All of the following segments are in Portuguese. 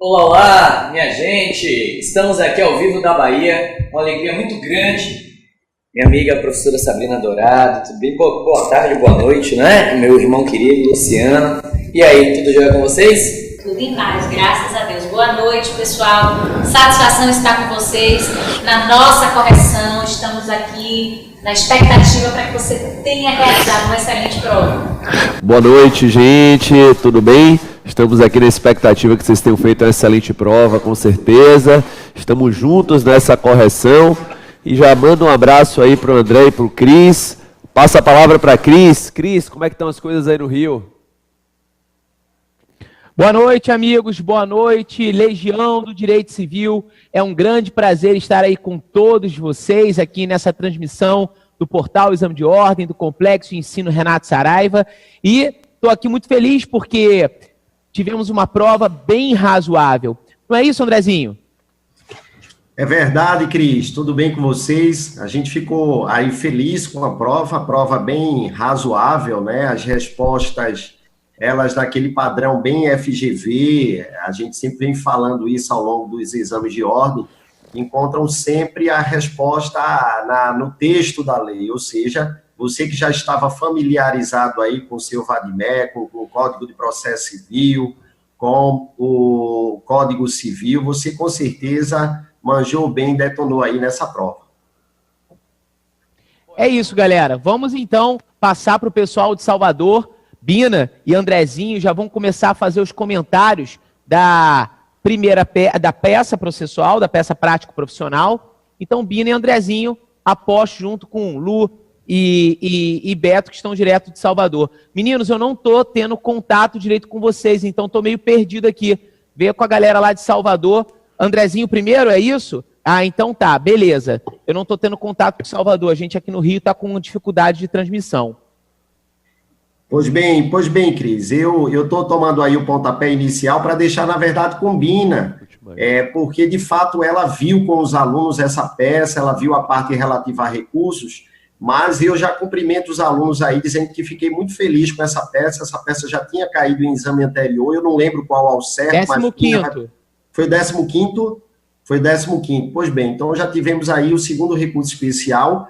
Olá, olá, minha gente! Estamos aqui ao vivo da Bahia, uma alegria muito grande. Minha amiga professora Sabrina Dourado, tudo bem? Boa tarde, boa noite, né? Meu irmão querido, Luciano. E aí, tudo jóia com vocês? Tudo em paz, graças a Deus. Boa noite, pessoal. Satisfação estar com vocês na nossa correção. Estamos aqui na expectativa para que você tenha realizado uma excelente prova. Boa noite, gente. Tudo bem? Estamos aqui na expectativa que vocês tenham feito uma excelente prova, com certeza. Estamos juntos nessa correção. E já mando um abraço aí para o André e para o Cris. Passa a palavra para Cris. Cris, como é que estão as coisas aí no Rio? Boa noite, amigos. Boa noite, Legião do Direito Civil. É um grande prazer estar aí com todos vocês aqui nessa transmissão do Portal Exame de Ordem, do Complexo de Ensino Renato Saraiva. E estou aqui muito feliz porque tivemos uma prova bem razoável. Não é isso, Andrezinho? É verdade, Cris. Tudo bem com vocês? A gente ficou aí feliz com a prova bem razoável, né? As respostas, elas daquele padrão bem FGV, a gente sempre vem falando isso ao longo dos exames de ordem, encontram sempre a resposta no texto da lei, ou seja, você que já estava familiarizado aí com o seu VADME, com o Código de Processo Civil, com o Código Civil, você com certeza manjou bem, detonou aí nessa prova. É isso, galera. Vamos então passar para o pessoal de Salvador. Bina e Andrezinho já vão começar a fazer os comentários da primeira da peça processual, da peça prático-profissional. Então, Bina e Andrezinho, aposto junto com Lu e Beto, que estão direto de Salvador. Meninos, eu não estou tendo contato direito com vocês, então estou meio perdido aqui. Veio com a galera lá de Salvador. Andrezinho primeiro, é isso? Ah, então tá, beleza. Eu não estou tendo contato com Salvador, a gente aqui no Rio está com dificuldade de transmissão. Pois bem, Cris, eu estou tomando aí o pontapé inicial para deixar, na verdade, com Bina, porque, de fato, ela viu com os alunos essa peça, ela viu a parte relativa a recursos, mas eu já cumprimento os alunos aí, dizendo que fiquei muito feliz com essa peça já tinha caído em exame anterior, eu não lembro qual ao certo, mas... 15º. Foi 15º? Foi 15º. Pois bem, então já tivemos aí o segundo recurso especial,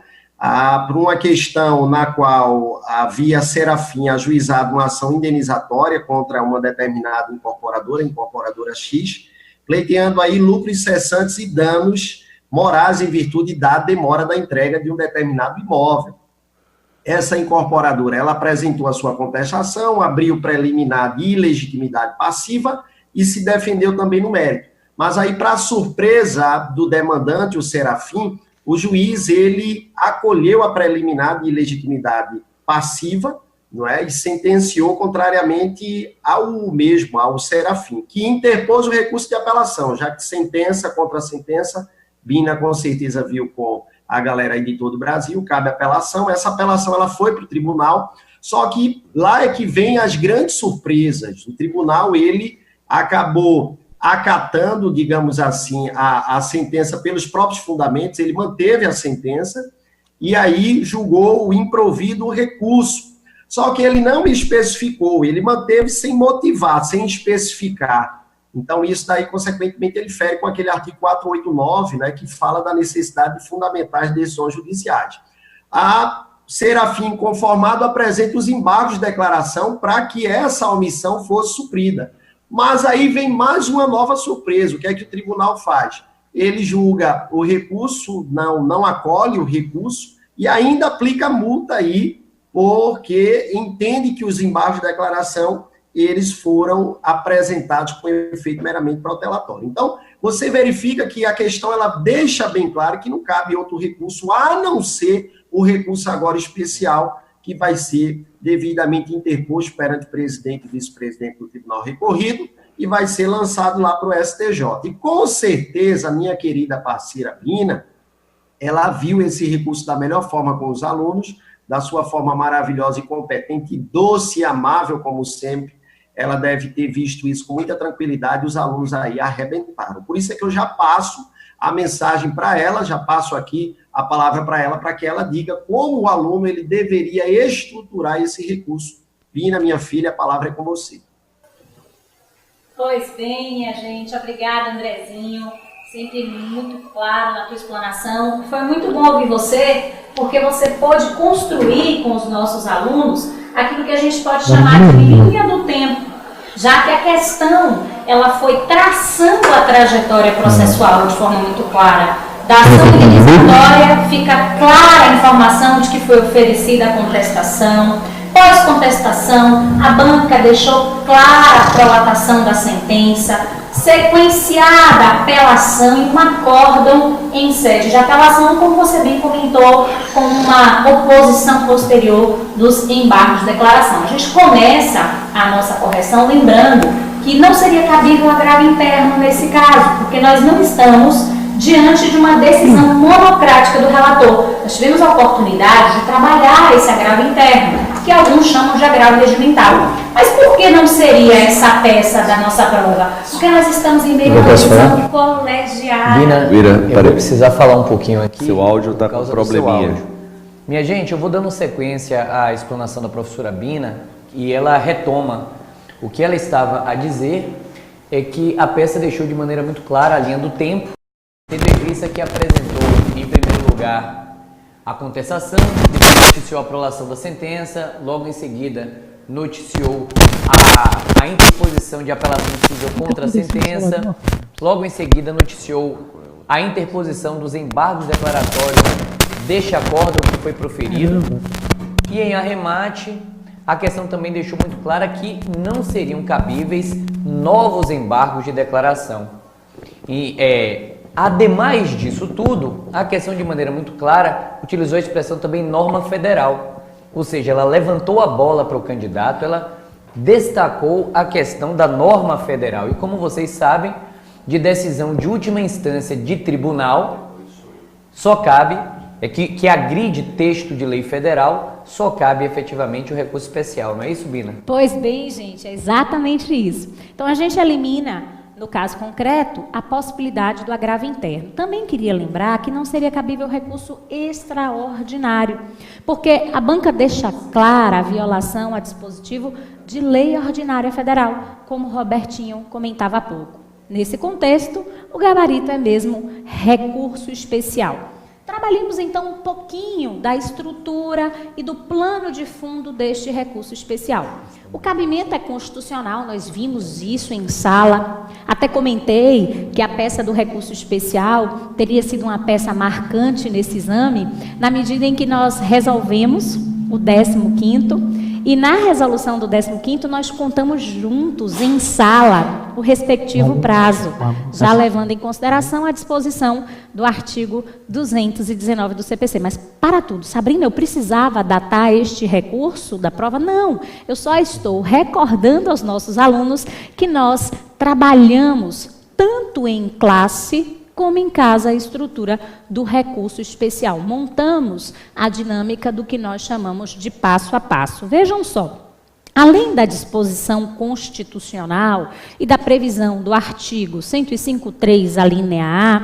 por uma questão na qual havia Serafim ajuizado uma ação indenizatória contra uma determinada incorporadora X, pleiteando aí lucros cessantes e danos morais em virtude da demora da entrega de um determinado imóvel. Essa incorporadora, ela apresentou a sua contestação, abriu preliminar de ilegitimidade passiva e se defendeu também no mérito. Mas aí, para surpresa do demandante, o Serafim, o juiz, ele acolheu a preliminar de ilegitimidade passiva, não é? E sentenciou contrariamente ao Serafim, que interpôs o recurso de apelação, já que sentença contra sentença, Bina com certeza viu com a galera aí de todo o Brasil, cabe apelação, essa apelação ela foi para o tribunal, só que lá é que vem as grandes surpresas. O tribunal, ele acabou acatando, digamos assim, a sentença pelos próprios fundamentos, ele manteve a sentença e aí julgou o improvido recurso. Só que ele não especificou, ele manteve sem motivar, sem especificar. Então, isso daí, consequentemente, ele fere com aquele artigo 489, né, que fala da necessidade de fundamentar as decisões judiciais. A Serafim, conformado, apresenta os embargos de declaração para que essa omissão fosse suprida. Mas aí vem mais uma nova surpresa. O que é que o tribunal faz? Ele julga o recurso, não acolhe o recurso e ainda aplica multa aí, porque entende que os embargos de declaração, eles foram apresentados com efeito meramente protelatório. Então, você verifica que a questão, ela deixa bem claro que não cabe outro recurso, a não ser o recurso agora especial, que vai ser devidamente interposto perante o presidente e vice-presidente do Tribunal Recorrido e vai ser lançado lá para o STJ. E com certeza, a minha querida parceira Bina, ela viu esse recurso da melhor forma com os alunos, da sua forma maravilhosa e competente, doce e amável, como sempre. Ela deve ter visto isso com muita tranquilidade, os alunos aí arrebentaram. Por isso é que eu já passo a mensagem para ela, já passo aqui a palavra para ela, para que ela diga como o aluno ele deveria estruturar esse recurso. Bina, minha filha, a palavra é com você. Pois bem, minha gente, obrigada, Andrezinho, sempre muito claro na tua explanação. Foi muito bom ouvir você, porque você pôde construir com os nossos alunos aquilo que a gente pode chamar de linha do tempo, já que a questão ela foi traçando a trajetória processual de forma muito clara. Da ação inquisitória fica clara a informação de que foi oferecida a contestação. Pós-contestação, a banca deixou clara a prolatação da sentença, sequenciada a apelação e um acórdão em sede de apelação, como você bem comentou, com uma oposição posterior dos embargos de declaração. A gente começa a nossa correção lembrando que não seria cabível agravo interno nesse caso, porque nós não estamos diante de uma decisão monocrática do relator. Nós tivemos a oportunidade de trabalhar esse agravo interno, que alguns chamam de agravo regimental. Mas por que não seria essa peça da nossa prova? Porque nós estamos em meio a uma decisão colegiada. Bina, eu vou precisar falar um pouquinho aqui. Seu áudio está com probleminha. Minha gente, eu vou dando sequência à explanação da professora Bina e ela retoma o que ela estava a dizer, é que a peça deixou de maneira muito clara a linha do tempo, tendo em vista que apresentou, em primeiro lugar, a contestação, depois noticiou a prolação da sentença, logo em seguida noticiou a interposição de apelação civil contra a sentença, logo em seguida noticiou a interposição dos embargos declaratórios deste acórdão que foi proferido e, em arremate, a questão também deixou muito clara que não seriam cabíveis novos embargos de declaração. E, ademais disso tudo, a questão de maneira muito clara utilizou a expressão também norma federal, ou seja, ela levantou a bola para o candidato, ela destacou a questão da norma federal. E como vocês sabem, de decisão de última instância de tribunal, só cabe, que agride texto de lei federal, só cabe efetivamente o recurso especial, não é isso, Bina? Pois bem, gente, é exatamente isso. Então a gente elimina, no caso concreto, a possibilidade do agravo interno. Também queria lembrar que não seria cabível recurso extraordinário, porque a banca deixa clara a violação a dispositivo de lei ordinária federal, como o Robertinho comentava há pouco. Nesse contexto, o gabarito é mesmo recurso especial. Trabalhemos então um pouquinho da estrutura e do plano de fundo deste recurso especial. O cabimento é constitucional, nós vimos isso em sala. Até comentei que a peça do recurso especial teria sido uma peça marcante nesse exame, na medida em que nós resolvemos o 15º, e na resolução do 15º nós contamos juntos em sala o respectivo prazo, já levando em consideração a disposição do artigo 219 do CPC. Mas para tudo, Sabrina, eu precisava datar este recurso da prova? Não, eu só estou recordando aos nossos alunos que nós trabalhamos tanto em classe como em casa a estrutura do recurso especial. Montamos a dinâmica do que nós chamamos de passo a passo. Vejam só, além da disposição constitucional e da previsão do artigo 105.3, a linha A,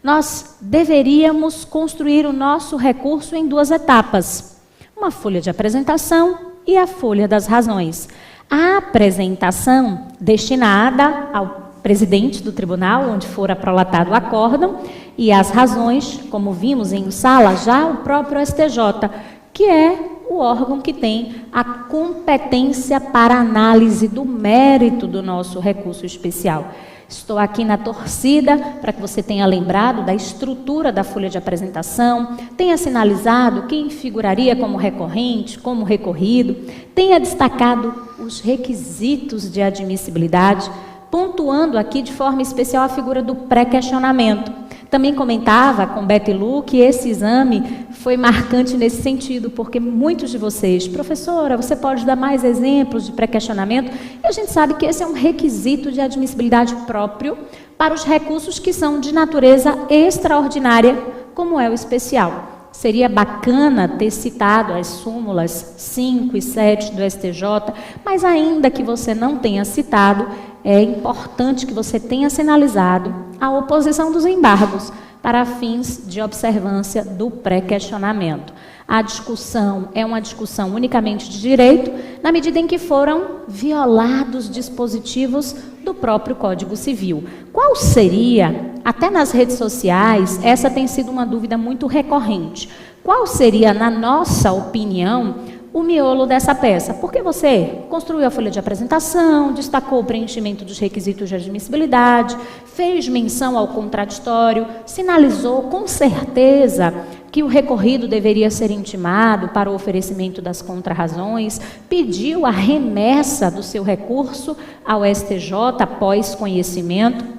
nós deveríamos construir o nosso recurso em duas etapas. Uma folha de apresentação e a folha das razões. A apresentação destinada ao presidente do tribunal, onde for aprolatado o acórdão, e as razões, como vimos em sala, já o próprio STJ, que é o órgão que tem a competência para análise do mérito do nosso recurso especial. Estou aqui na torcida para que você tenha lembrado da estrutura da folha de apresentação, tenha sinalizado quem figuraria como recorrente, como recorrido, tenha destacado os requisitos de admissibilidade, pontuando aqui de forma especial a figura do pré-questionamento. Também comentava com Betty Lu que esse exame foi marcante nesse sentido, porque muitos de vocês, professora, você pode dar mais exemplos de pré-questionamento? E a gente sabe que esse é um requisito de admissibilidade próprio para os recursos que são de natureza extraordinária, como é o especial. Seria bacana ter citado as súmulas 5 e 7 do STJ, mas ainda que você não tenha citado, é importante que você tenha sinalizado a oposição dos embargos, para fins de observância do pré-questionamento. A discussão é uma discussão unicamente de direito, na medida em que foram violados dispositivos do próprio Código Civil. Qual seria, até nas redes sociais, essa tem sido uma dúvida muito recorrente, qual seria, na nossa opinião, o miolo dessa peça? Porque você construiu a folha de apresentação, destacou o preenchimento dos requisitos de admissibilidade, fez menção ao contraditório, sinalizou com certeza que o recorrido deveria ser intimado para o oferecimento das contrarrazões, pediu a remessa do seu recurso ao STJ após conhecimento.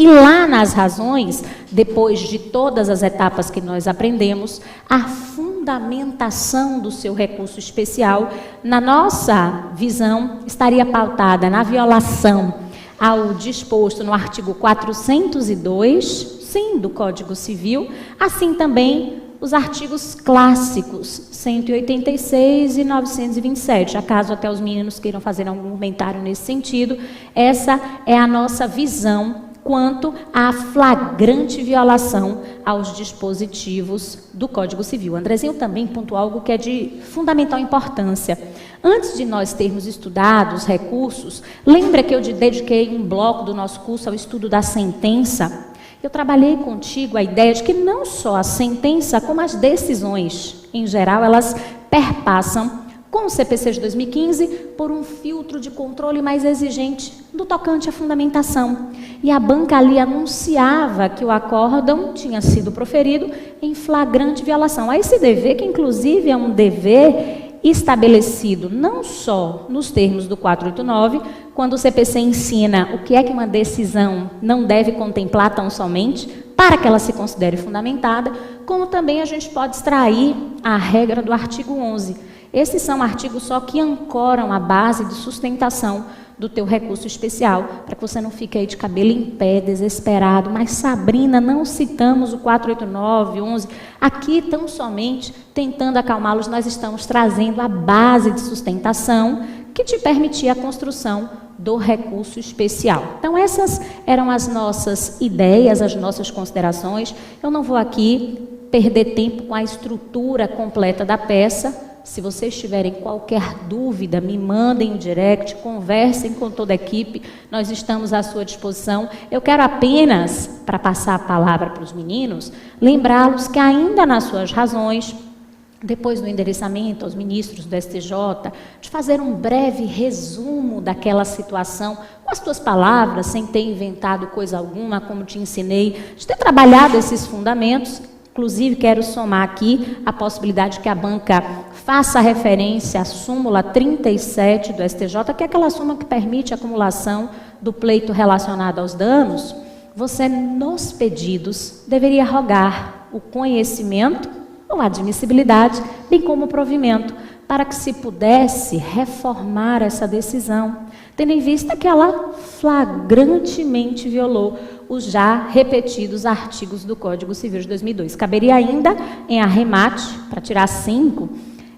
E lá nas razões, depois de todas as etapas que nós aprendemos, a fundamentação do seu recurso especial, na nossa visão, estaria pautada na violação ao disposto no artigo 402, sim, do Código Civil, assim também os artigos clássicos 186 e 927. Acaso até os meninos queiram fazer algum comentário nesse sentido, essa é a nossa visão quanto à flagrante violação aos dispositivos do Código Civil. Andrezinho também pontuou algo que é de fundamental importância. Antes de nós termos estudado os recursos, lembra que eu dediquei um bloco do nosso curso ao estudo da sentença? Eu trabalhei contigo a ideia de que não só a sentença, como as decisões, em geral, elas perpassam com o CPC de 2015, por um filtro de controle mais exigente do tocante à fundamentação. E a banca ali anunciava que o acórdão tinha sido proferido em flagrante violação a esse dever, que inclusive é um dever estabelecido não só nos termos do 489, quando o CPC ensina o que é que uma decisão não deve contemplar tão somente, para que ela se considere fundamentada, como também a gente pode extrair a regra do artigo 11. Esses são artigos só que ancoram a base de sustentação do teu recurso especial, para que você não fique aí de cabelo em pé, desesperado. Mas, Sabrina, não citamos o 489, 11. Aqui, tão somente, tentando acalmá-los, nós estamos trazendo a base de sustentação que te permitia a construção do recurso especial. Então, essas eram as nossas ideias, as nossas considerações. Eu não vou aqui perder tempo com a estrutura completa da peça. Se vocês tiverem qualquer dúvida, me mandem um direct, conversem com toda a equipe, nós estamos à sua disposição. Eu quero apenas, para passar a palavra para os meninos, lembrá-los que ainda nas suas razões, depois do endereçamento aos ministros do STJ, de fazer um breve resumo daquela situação, com as tuas palavras, sem ter inventado coisa alguma, como te ensinei, de ter trabalhado esses fundamentos. Inclusive, quero somar aqui a possibilidade que a banca faça referência à súmula 37 do STJ, que é aquela súmula que permite a acumulação do pleito relacionado aos danos. Você, nos pedidos, deveria rogar o conhecimento ou admissibilidade, bem como o provimento, para que se pudesse reformar essa decisão, tendo em vista que ela flagrantemente violou os já repetidos artigos do Código Civil de 2002. Caberia ainda, em arremate, para tirar 5,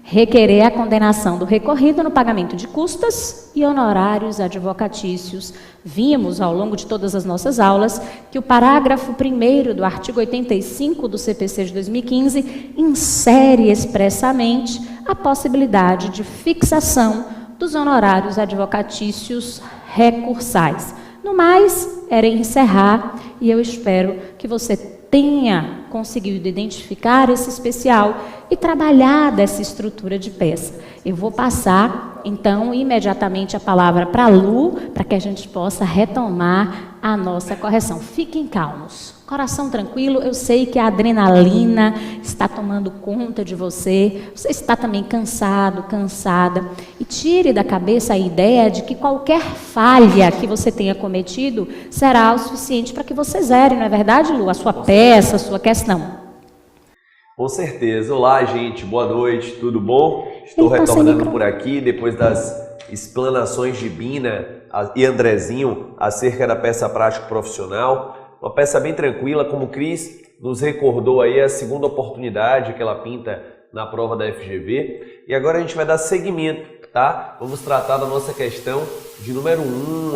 requerer a condenação do recorrido no pagamento de custas e honorários advocatícios. Vimos, ao longo de todas as nossas aulas, que o parágrafo 1º do artigo 85 do CPC de 2015 insere expressamente a possibilidade de fixação dos honorários advocatícios recursais. No mais, era encerrar, e eu espero que você tenha conseguido identificar esse especial e trabalhar dessa estrutura de peça. Eu vou passar, então, imediatamente a palavra para a Lu, para que a gente possa retomar a nossa correção. Fiquem calmos, coração tranquilo. Eu sei que a adrenalina está tomando conta de você, você está também cansado, cansada, e tire da cabeça a ideia de que qualquer falha que você tenha cometido será o suficiente para que você zere, não é verdade, Lu? A sua peça, a sua questão. Com certeza. Olá, gente. Boa noite. Tudo bom? Estou retornando por aqui depois das explanações de Bina e Andrezinho acerca da peça prática profissional. Uma peça bem tranquila, como o Cris nos recordou aí, a segunda oportunidade que ela pinta na prova da FGV. E agora a gente vai dar seguimento, tá? Vamos tratar da nossa questão de número 1,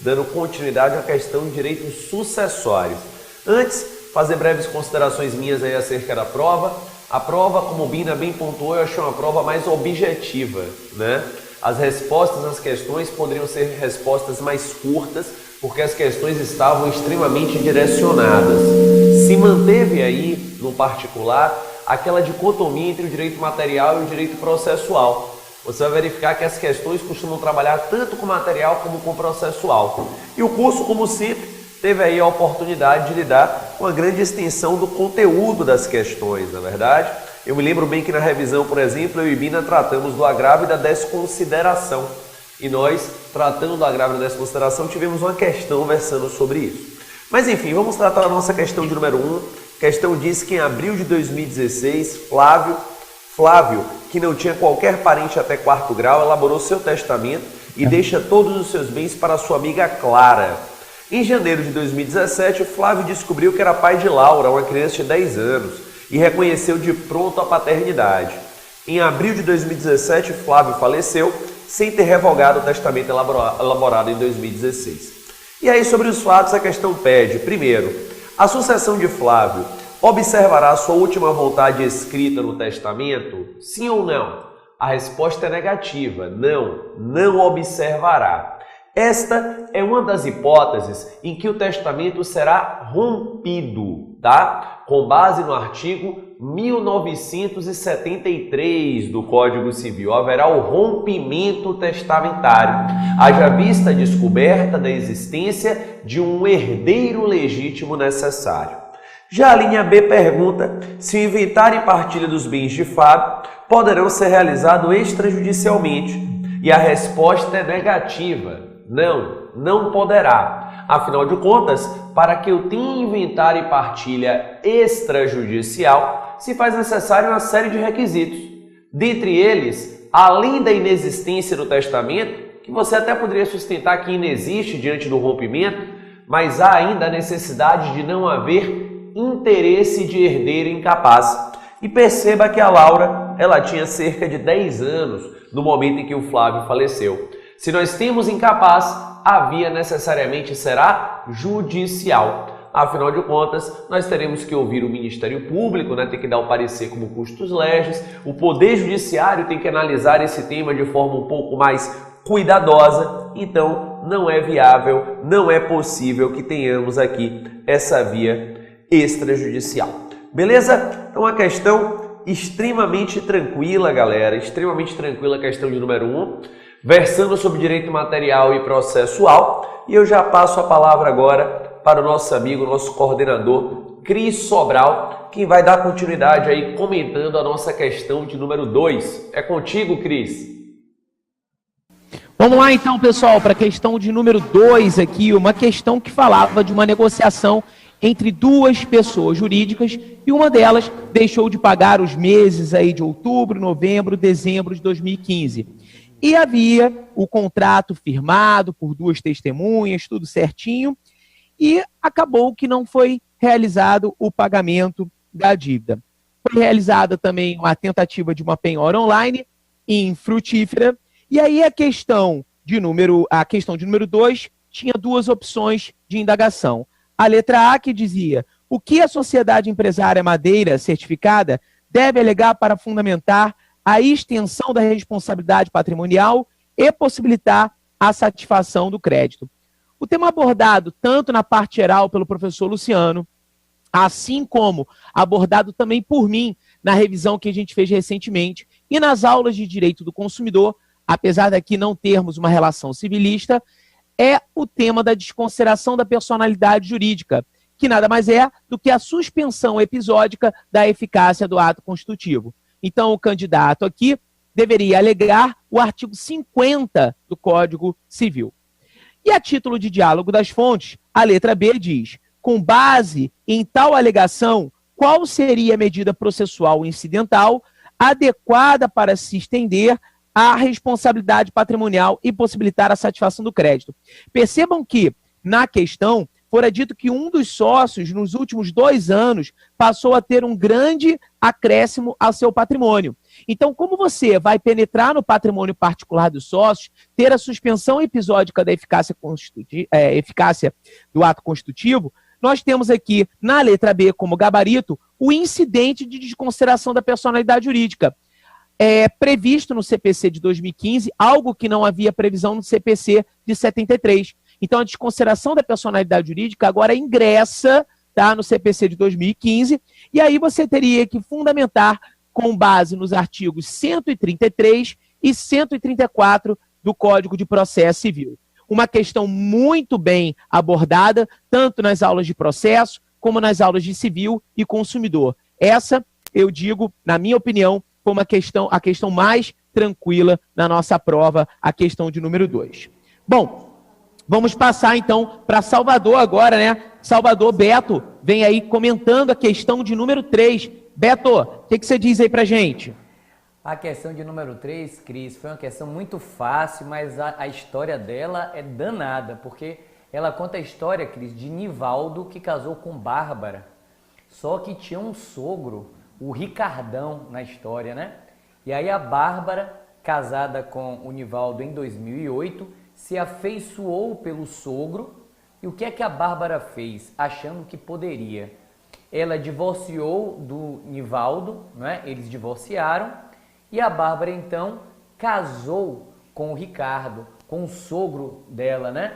dando continuidade à questão de direitos sucessórios. Antes, fazer breves considerações minhas aí acerca da prova. A prova, como o Bina bem pontuou, eu achei uma prova mais objetiva, né? As respostas às questões poderiam ser respostas mais curtas, porque as questões estavam extremamente direcionadas. Se manteve aí, no particular, aquela dicotomia entre o direito material e o direito processual. Você vai verificar que as questões costumam trabalhar tanto com material como com processual. E o curso, como sempre, teve aí a oportunidade de lidar com a grande extensão do conteúdo das questões, na verdade. Eu me lembro bem que na revisão, por exemplo, eu e Bina tratamos do agravo e da desconsideração. E nós, tratando do agravo e da desconsideração, tivemos uma questão versando sobre isso. Mas enfim, vamos tratar a nossa questão de número 1. A questão diz que em abril de 2016, Flávio, que não tinha qualquer parente até 4º grau, elaborou seu testamento e deixa todos os seus bens para sua amiga Clara. Em janeiro de 2017, Flávio descobriu que era pai de Laura, uma criança de 10 anos, e reconheceu de pronto a paternidade. Em abril de 2017, Flávio faleceu, sem ter revogado o testamento elaborado em 2016. E aí, sobre os fatos, a questão pede, primeiro, a sucessão de Flávio observará sua última vontade escrita no testamento? Sim ou não? A resposta é negativa, não observará. Esta é uma das hipóteses em que o testamento será rompido, tá? Com base no artigo 1973 do Código Civil, haverá o rompimento testamentário, haja vista a descoberta da existência de um herdeiro legítimo necessário. Já a linha B pergunta se o inventário e partilha dos bens de Fábio poderão ser realizados extrajudicialmente. E a resposta é negativa. Não poderá. Afinal de contas, para que eu tenha inventário e partilha extrajudicial, se faz necessário uma série de requisitos. Dentre eles, além da inexistência do testamento, que você até poderia sustentar que inexiste diante do rompimento, mas há ainda a necessidade de não haver interesse de herdeiro incapaz. E perceba que a Laura, ela tinha cerca de 10 anos no momento em que o Flávio faleceu. Se nós temos incapaz, a via necessariamente será judicial. Afinal de contas, nós teremos que ouvir o Ministério Público, né? Tem que dar o parecer como custos legis, o Poder Judiciário tem que analisar esse tema de forma um pouco mais cuidadosa, então não é viável, não é possível que tenhamos aqui essa via extrajudicial. Beleza? Então a questão extremamente tranquila, galera, extremamente tranquila a questão de número 1. Versando sobre direito material e processual, e eu já passo a palavra agora para o nosso amigo, nosso coordenador, Cris Sobral, que vai dar continuidade aí comentando a nossa questão de número 2. É contigo, Cris. Vamos lá então, pessoal, para a questão de número 2 aqui, uma questão que falava de uma negociação entre duas pessoas jurídicas e uma delas deixou de pagar os meses aí de outubro, novembro, dezembro de 2015. E havia o contrato firmado por duas testemunhas, tudo certinho, e acabou que não foi realizado o pagamento da dívida. Foi realizada também uma tentativa de uma penhora online, infrutífera, e aí a questão de número 2 tinha duas opções de indagação. A letra A, que dizia: o que a sociedade empresária Madeira certificada deve alegar para fundamentar a extensão da responsabilidade patrimonial e possibilitar a satisfação do crédito. O tema abordado tanto na parte geral pelo professor Luciano, assim como abordado também por mim na revisão que a gente fez recentemente e nas aulas de direito do consumidor, apesar daqui não termos uma relação civilista, é o tema da desconsideração da personalidade jurídica, que nada mais é do que a suspensão episódica da eficácia do ato constitutivo. Então, o candidato aqui deveria alegar o artigo 50 do Código Civil. E a título de diálogo das fontes, a letra B diz: com base em tal alegação, qual seria a medida processual incidental adequada para se estender à responsabilidade patrimonial e possibilitar a satisfação do crédito? Percebam que, na questão, fora dito que um dos sócios, nos últimos 2 anos, passou a ter um grande acréscimo ao seu patrimônio. Então, como você vai penetrar no patrimônio particular dos sócios, ter a suspensão episódica da eficácia do ato constitutivo, nós temos aqui, na letra B, como gabarito, o incidente de desconsideração da personalidade jurídica. É previsto no CPC de 2015, algo que não havia previsão no CPC de 73. Então, a desconsideração da personalidade jurídica agora ingressa, tá, no CPC de 2015, e aí você teria que fundamentar com base nos artigos 133 e 134 do Código de Processo Civil. Uma questão muito bem abordada, tanto nas aulas de processo, como nas aulas de civil e consumidor. Essa, eu digo, na minha opinião, foi a questão mais tranquila na nossa prova, a questão de número 2. Bom, vamos passar então para Salvador agora, né? Salvador, Beto, vem aí comentando a questão de número 3. Beto, o que você diz aí pra gente? A questão de número 3, Cris, foi uma questão muito fácil, mas a história dela é danada, porque ela conta a história, Cris, de Nivaldo, que casou com Bárbara, só que tinha um sogro, o Ricardão, na história, né? E aí a Bárbara, casada com o Nivaldo em 2008, se afeiçoou pelo sogro. E o que é que a Bárbara fez? Achando que poderia. Ela divorciou do Nivaldo, né? Eles divorciaram, e a Bárbara, então, casou com o Ricardo, com o sogro dela, né?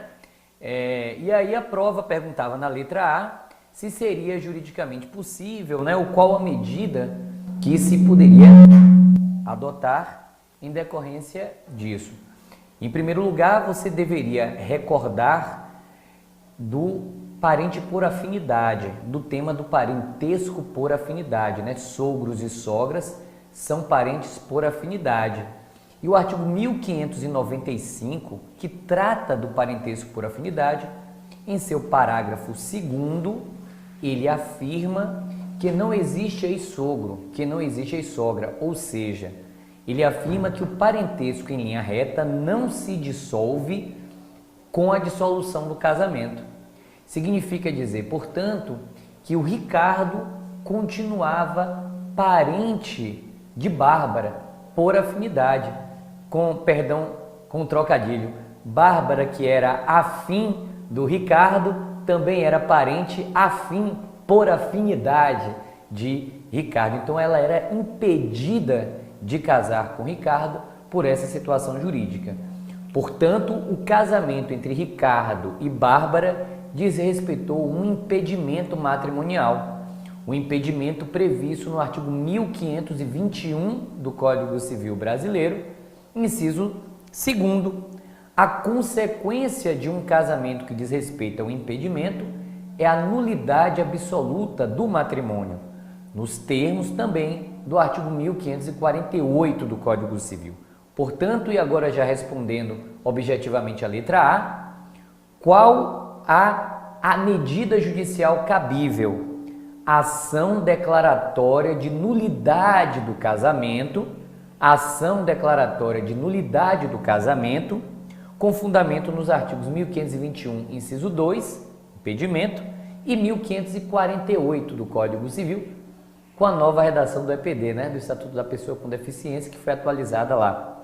E aí a prova perguntava na letra A se seria juridicamente possível, né? Ou qual a medida que se poderia adotar em decorrência disso. Em primeiro lugar, você deveria recordar do parente por afinidade, do tema do parentesco por afinidade, né? Sogros e sogras são parentes por afinidade. E o artigo 1595, que trata do parentesco por afinidade, em seu parágrafo 2º, ele afirma que não existe ex-sogro, que não existe ex-sogra, ou seja, ele afirma que o parentesco em linha reta não se dissolve com a dissolução do casamento. Significa dizer, portanto, que o Ricardo continuava parente de Bárbara por afinidade, com trocadilho. Bárbara, que era afim do Ricardo, também era parente afim por afinidade de Ricardo. Então ela era impedida de casar com Ricardo por essa situação jurídica. Portanto, o casamento entre Ricardo e Bárbara desrespeitou um impedimento matrimonial, o impedimento previsto no artigo 1521 do Código Civil Brasileiro, inciso 2º. A consequência de um casamento que desrespeita o impedimento é a nulidade absoluta do matrimônio, nos termos também do artigo 1548 do Código Civil. Portanto, e agora já respondendo objetivamente a letra A, qual a medida judicial cabível? Ação declaratória de nulidade do casamento, ação declaratória de nulidade do casamento, com fundamento nos artigos 1521, inciso 2, impedimento, e 1548 do Código Civil, com a nova redação do EPD, né, do Estatuto da Pessoa com Deficiência, que foi atualizada lá.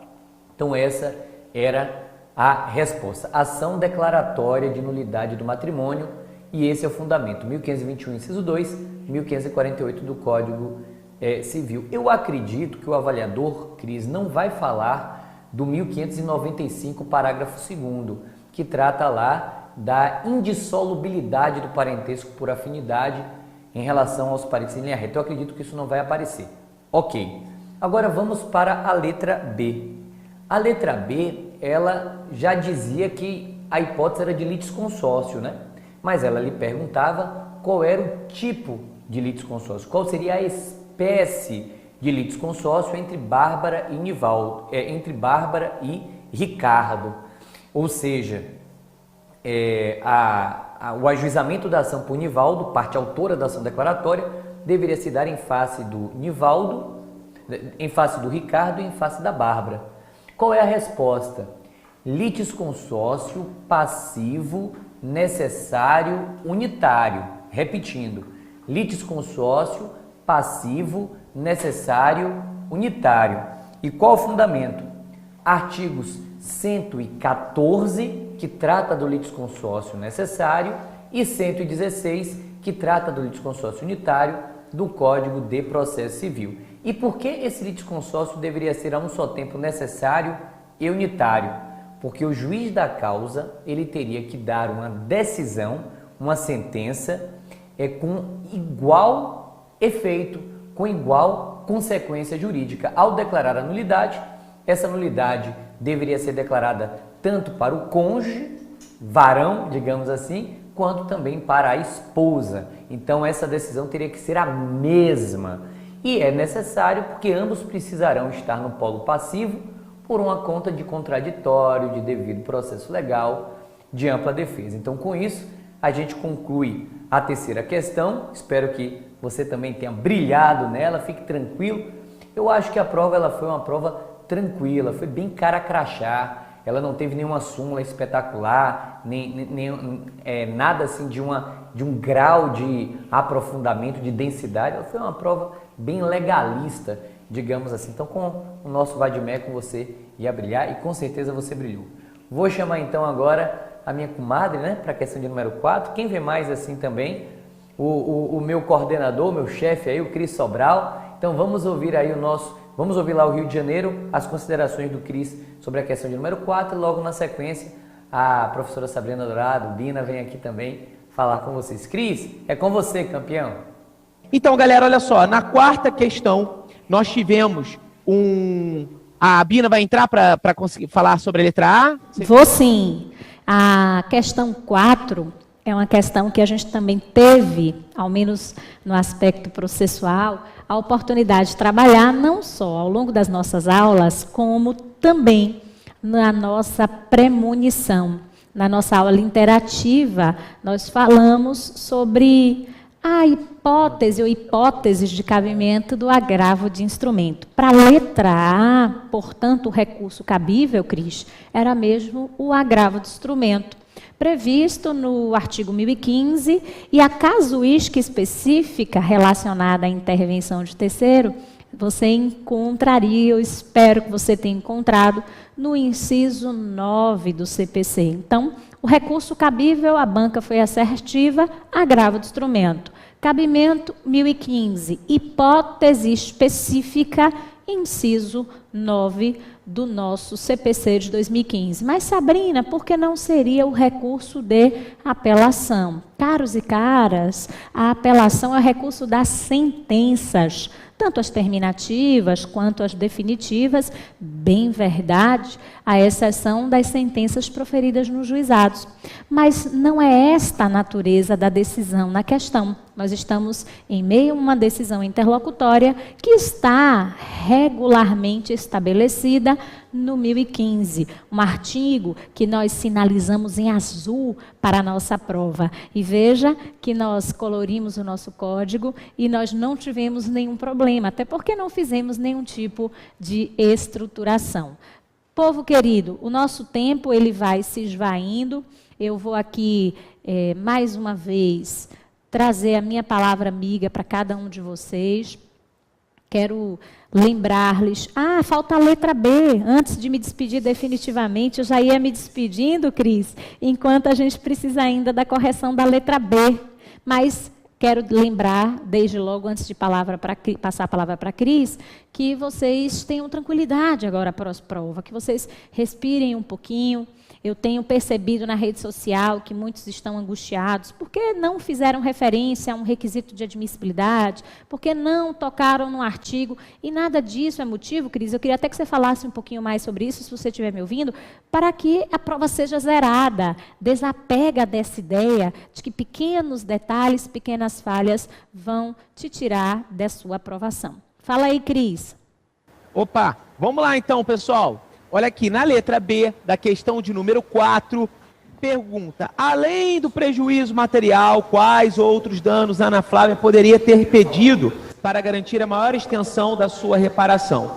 Então essa era a resposta. Ação declaratória de nulidade do matrimônio, e esse é o fundamento, 1521, inciso 2, 1548 do Código Civil. Eu acredito que o avaliador, Cris, não vai falar do 1595, parágrafo 2º, que trata lá da indissolubilidade do parentesco por afinidade em relação aos parentes em linha reta. Eu acredito que isso não vai aparecer. Ok. Agora vamos para a letra B. A letra B, ela já dizia que a hipótese era de litisconsórcio, né? Mas ela lhe perguntava qual era o tipo de litisconsórcio, qual seria a espécie de litisconsórcio entre Bárbara e Nivaldo, entre Bárbara e Ricardo. Ou seja, o ajuizamento da ação por Nivaldo, parte autora da ação declaratória, deveria se dar em face do Nivaldo, em face do Ricardo e em face da Bárbara. Qual é a resposta? Litisconsórcio passivo necessário unitário. Repetindo, litisconsórcio passivo necessário unitário. E qual o fundamento? Artigos 114, que trata do litisconsórcio necessário, e 116, que trata do litisconsórcio unitário do Código de Processo Civil. E por que esse litisconsórcio deveria ser a um só tempo necessário e unitário? Porque o juiz da causa, ele teria que dar uma decisão, uma sentença, com igual efeito, com igual consequência jurídica. Ao declarar a nulidade, essa nulidade deveria ser declarada tanto para o cônjuge, varão, digamos assim, quanto também para a esposa. Então essa decisão teria que ser a mesma. E é necessário porque ambos precisarão estar no polo passivo por uma conta de contraditório, de devido processo legal, de ampla defesa. Então com isso a gente conclui a terceira questão. Espero que você também tenha brilhado nela, fique tranquilo. Eu acho que a prova ela foi uma prova tranquila, foi bem cara crachá. Ela não teve nenhuma súmula espetacular, nem nada assim de um grau de aprofundamento, de densidade. Ela foi uma prova bem legalista, digamos assim. Então, com o nosso Vadimecum, você ia brilhar e com certeza você brilhou. Vou chamar então agora a minha comadre, né, para a questão de número 4. Quem vê mais assim também? O meu coordenador, meu chefe aí, o Cris Sobral. Então, vamos ouvir aí Vamos ouvir lá o Rio de Janeiro, as considerações do Cris sobre a questão de número 4 e logo na sequência a professora Sabrina Dourado, Bina, vem aqui também falar com vocês. Cris, é com você, campeão. Então, galera, olha só, na quarta questão nós tivemos A Bina vai entrar para conseguir falar sobre a letra A? Vou sim. A questão 4 é uma questão que a gente também teve, ao menos no aspecto processual, a oportunidade de trabalhar não só ao longo das nossas aulas, como também na nossa premonição. Na nossa aula interativa, nós falamos sobre a hipótese ou hipóteses de cabimento do agravo de instrumento. Para a letra A, portanto, o recurso cabível, Cris, era mesmo o agravo de instrumento, previsto no artigo 1015, e a casuística específica relacionada à intervenção de terceiro, você encontraria, eu espero que você tenha encontrado, no inciso 9 do CPC. Então, o recurso cabível, a banca foi assertiva, agravo de instrumento. Cabimento 1015, hipótese específica, inciso 9 do nosso CPC de 2015. Mas, Sabrina, por que não seria o recurso de apelação? Caros e caras, a apelação é o recurso das sentenças, tanto as terminativas quanto as definitivas, bem verdade, à exceção das sentenças proferidas nos juizados. Mas não é esta a natureza da decisão na questão. Nós estamos em meio a uma decisão interlocutória que está regularmente estabelecida no 1015, um artigo que nós sinalizamos em azul para a nossa prova. E veja que nós colorimos o nosso código e nós não tivemos nenhum problema, até porque não fizemos nenhum tipo de estruturação. Povo querido, o nosso tempo ele vai se esvaindo. Eu vou aqui, mais uma vez, trazer a minha palavra amiga para cada um de vocês. Quero lembrar-lhes... falta a letra B. Antes de me despedir definitivamente, eu já ia me despedindo, Cris, enquanto a gente precisa ainda da correção da letra B. Mas quero lembrar, desde logo, antes de passar a palavra para a Cris, que vocês tenham tranquilidade agora para a prova, que vocês respirem um pouquinho. Eu tenho percebido na rede social que muitos estão angustiados porque não fizeram referência a um requisito de admissibilidade, porque não tocaram no artigo, e nada disso é motivo, Cris. Eu queria até que você falasse um pouquinho mais sobre isso, se você estiver me ouvindo, para que a prova seja zerada. Desapega dessa ideia de que pequenos detalhes, pequenas falhas vão te tirar da sua aprovação. Fala aí, Cris. Opa, vamos lá então, pessoal. Olha aqui, na letra B da questão de número 4, pergunta: além do prejuízo material, quais outros danos a Ana Flávia poderia ter pedido para garantir a maior extensão da sua reparação?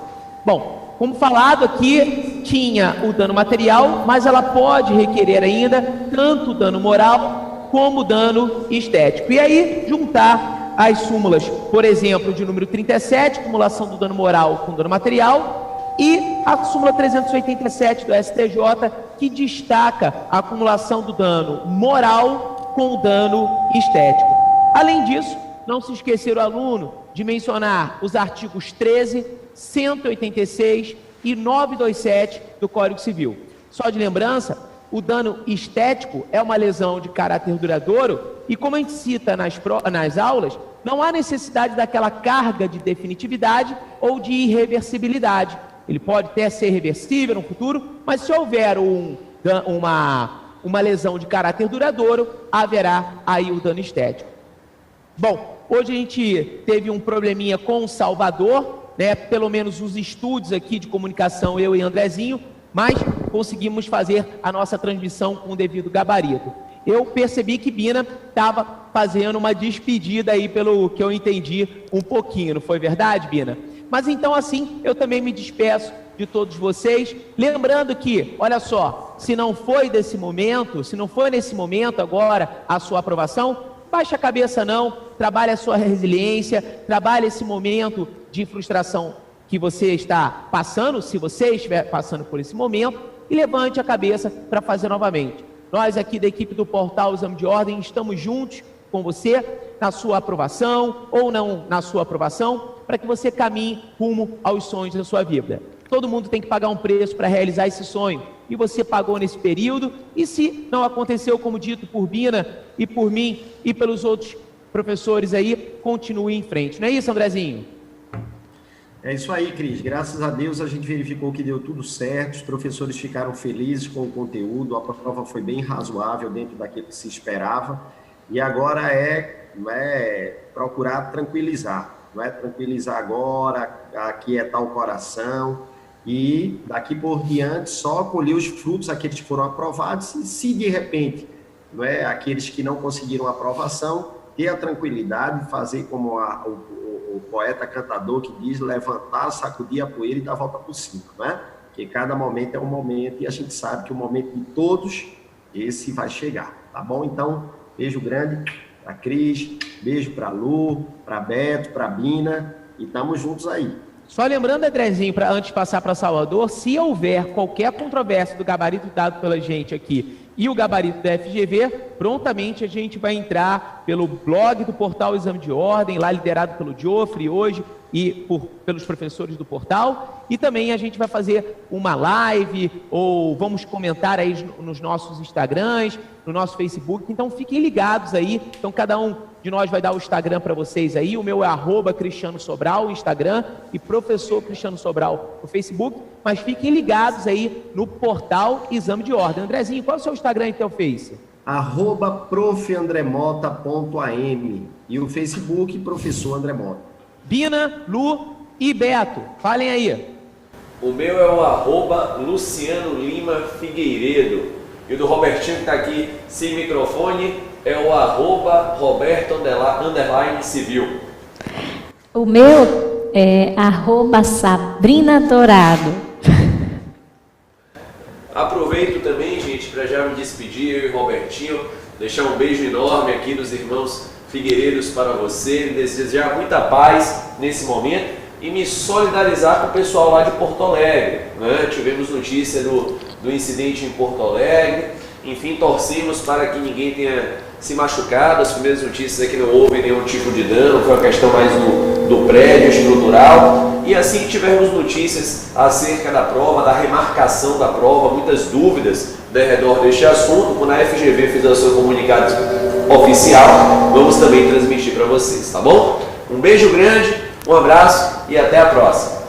Bom, como falado aqui, tinha o dano material, mas ela pode requerer ainda tanto o dano moral como o dano estético. E aí, juntar as súmulas, por exemplo, de número 37, acumulação do dano moral com dano material, e a súmula 387 do STJ, que destaca a acumulação do dano moral com dano estético. Além disso, não se esquecer o aluno de mencionar os artigos 13, 186 e 927 do Código Civil. Só de lembrança, o dano estético é uma lesão de caráter duradouro e, como a gente cita nas aulas, não há necessidade daquela carga de definitividade ou de irreversibilidade. Ele pode até ser reversível no futuro, mas se houver uma lesão de caráter duradouro, haverá aí o dano estético. Bom, hoje a gente teve um probleminha com o Salvador, né? Pelo menos os estúdios aqui de comunicação, eu e Andrezinho, mas conseguimos fazer a nossa transmissão com o devido gabarito. Eu percebi que Bina estava fazendo uma despedida aí, pelo que eu entendi um pouquinho, não foi verdade, Bina? Mas então assim, eu também me despeço de todos vocês, lembrando que, olha só, se não foi nesse momento agora a sua aprovação, baixa a cabeça não, trabalhe a sua resiliência, trabalhe esse momento de frustração que você está passando, se você estiver passando por esse momento, e levante a cabeça para fazer novamente. Nós aqui da equipe do Portal Exame de Ordem estamos juntos com você na sua aprovação ou não na sua aprovação, para que você caminhe rumo aos sonhos da sua vida. Todo mundo tem que pagar um preço para realizar esse sonho, e você pagou nesse período, e se não aconteceu como dito por Bina e por mim e pelos outros professores aí, continue em frente. Não é isso, Andrezinho? É isso aí, Cris. Graças a Deus a gente verificou que deu tudo certo, os professores ficaram felizes com o conteúdo, a prova foi bem razoável dentro daquilo que se esperava, e agora é procurar tranquilizar, não é tranquilizar agora, aquietar o coração, e daqui por diante só colher os frutos, aqueles que foram aprovados, e se de repente, não é, aqueles que não conseguiram aprovação, ter a tranquilidade, fazer como o poeta cantador que diz, levantar, sacudir a poeira e dar a volta por cima, não é? Porque cada momento é um momento, e a gente sabe que o momento de todos, esse vai chegar, tá bom? Então, beijo grande para Cris, beijo para Lu, para Beto, para Bina, e estamos juntos aí. Só lembrando, Andrezinho, antes de passar para Salvador, se houver qualquer controvérsia do gabarito dado pela gente aqui e o gabarito da FGV, prontamente a gente vai entrar pelo blog do Portal Exame de Ordem, lá liderado pelo Geoffrey hoje e pelos professores do portal, e também a gente vai fazer uma live ou vamos comentar aí nos nossos Instagrams, no nosso Facebook, então fiquem ligados aí. Então cada um de nós vai dar o Instagram para vocês aí, o meu é @CristianoSobral, o Instagram, e Professor Cristiano Sobral no Facebook, mas fiquem ligados aí no Portal Exame de Ordem. Andrezinho, qual é o seu Instagram e teu Face? @profandremota.am e o Facebook, Professor André Mota. Bina, Lu e Beto, falem aí. O meu é o @Luciano Lima Figueiredo. E o do Robertinho, que está aqui sem microfone, é o @Roberto_Civil. O meu é @Sabrina Dourado. Aproveito também, gente, para já me despedir, eu e o Robertinho, deixar um beijo enorme aqui dos irmãos Figueiredos para você, desejar muita paz nesse momento e me solidarizar com o pessoal lá de Porto Alegre, né? Tivemos notícia do incidente em Porto Alegre, enfim, torcemos para que ninguém tenha se machucado. As primeiras notícias é que não houve nenhum tipo de dano, foi uma questão mais do prédio estrutural, e assim que tivermos notícias acerca da prova, da remarcação da prova, muitas dúvidas ao redor deste assunto, quando a FGV fizer o seu comunicado oficial, vamos também transmitir para vocês, tá bom? Um beijo grande, um abraço e até a próxima.